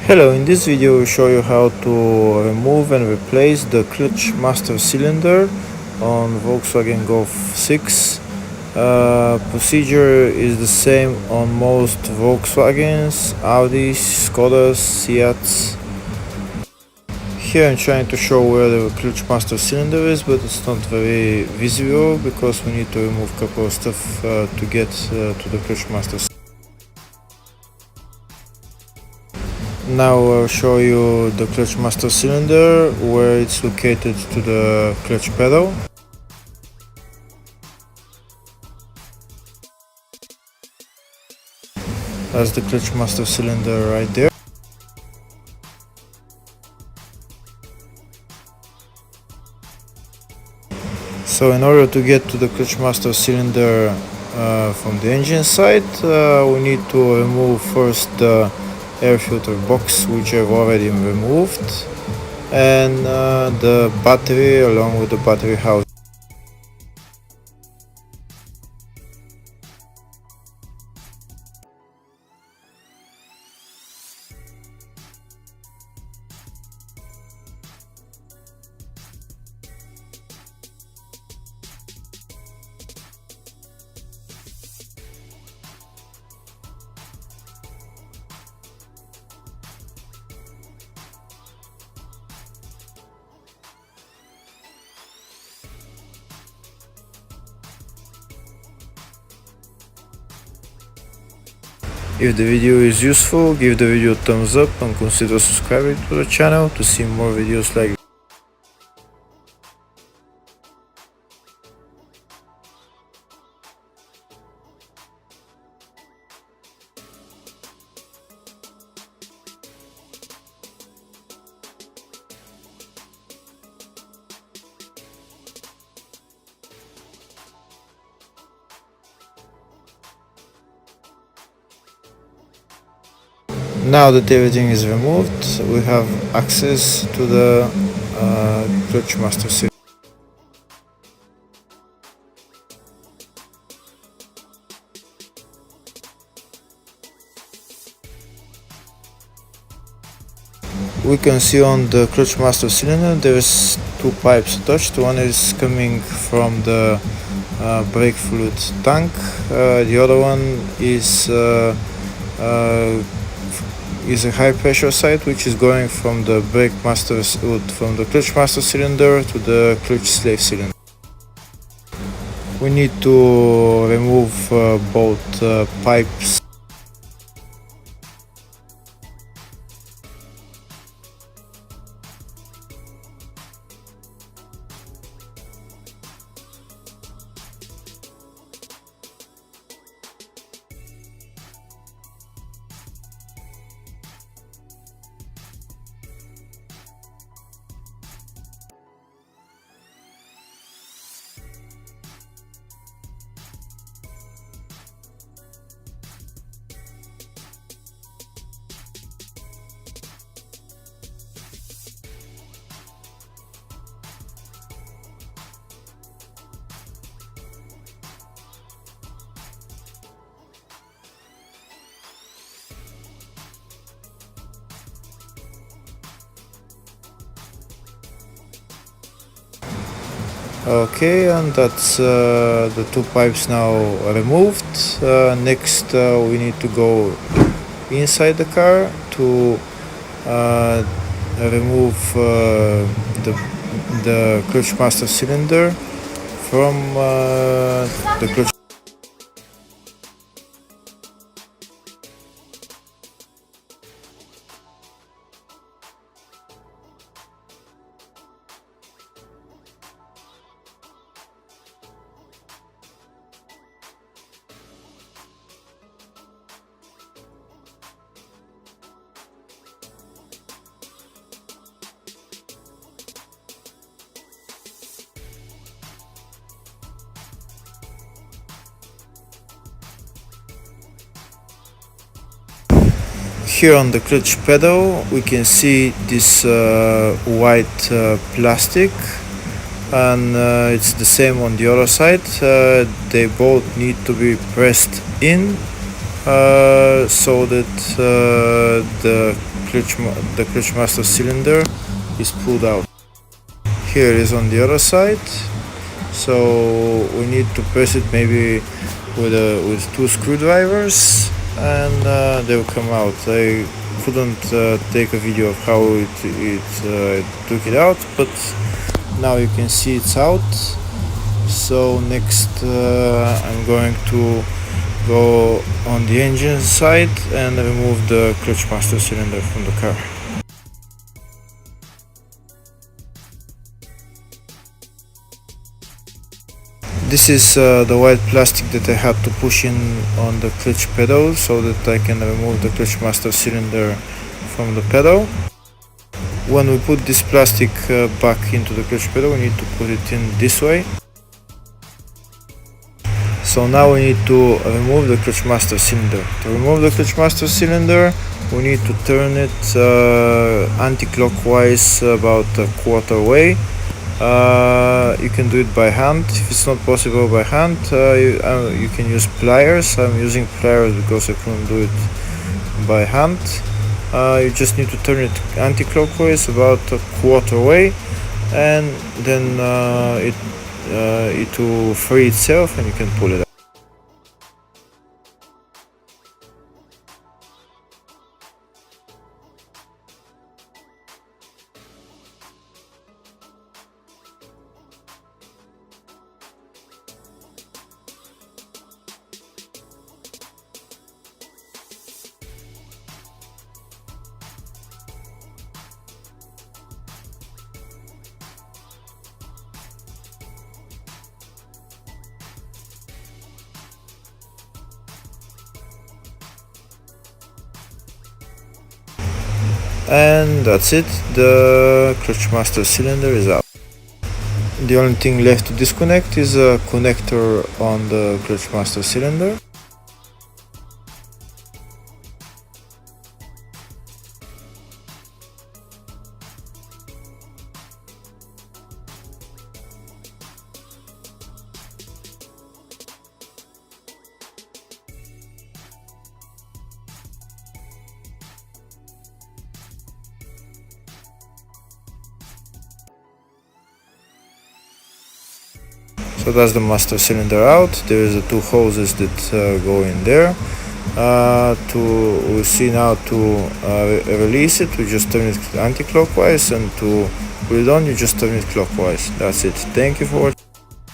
Hello, in this video we'll show you how to remove and replace the clutch master cylinder on Volkswagen Golf 6. Procedure is the same on most Volkswagens, Audis, Skodas, Seats. Here I'm trying to show where the clutch master cylinder is, but it's not very visible because we need to remove a couple of stuff to get to the clutch master cylinder. Now I'll show you the clutch master cylinder, where it's located to the clutch pedal. That's the clutch master cylinder right there. So in order to get to the clutch master cylinder from the engine side, we need to remove first the air filter box, which I've already removed, and the battery along with the battery housing. If the video is useful, give the video a thumbs up and consider subscribing to the channel to see more videos like this. Now that everything is removed, we have access to the clutch master cylinder. We can see on the clutch master cylinder there's two pipes attached. One is coming from the brake fluid tank, the other one is a high pressure side, which is going from the from the clutch master cylinder to the clutch slave cylinder. We need to remove both pipes. Okay, and that's the two pipes now removed. Next we need to go inside the car to remove the clutch master cylinder from the clutch. Here on the clutch pedal we can see this white plastic, and it's the same on the other side. They both need to be pressed in so that the the clutch master cylinder is pulled out. Here it is on the other side, so we need to press it maybe with 2 screwdrivers, and they will come out. I couldn't take a video of how it took it out, but now you can see it's out. So next I'm going to go on the engine side and remove the clutch master cylinder from the car. This is the white plastic that I had to push in on the clutch pedal so that I can remove the clutch master cylinder from the pedal. When we put this plastic back into the clutch pedal, we need to put it in this way. So now we need to remove the clutch master cylinder. To remove the clutch master cylinder, we need to turn it anti-clockwise about a quarter way. You can do it by hand. If it's not possible by hand, you can use pliers. I'm using pliers because I couldn't do it by hand. You just need to turn it anti-clockwise about a quarter way, and then it will free itself and you can pull it out. And that's it, the clutch master cylinder is out. The only thing left to disconnect is a connector on the clutch master cylinder. So that's the master cylinder out. There is the 2 hoses that go in there. We'll see now to release it, we just turn it anti-clockwise, and to put it on, you just turn it clockwise. That's it. Thank you for watching.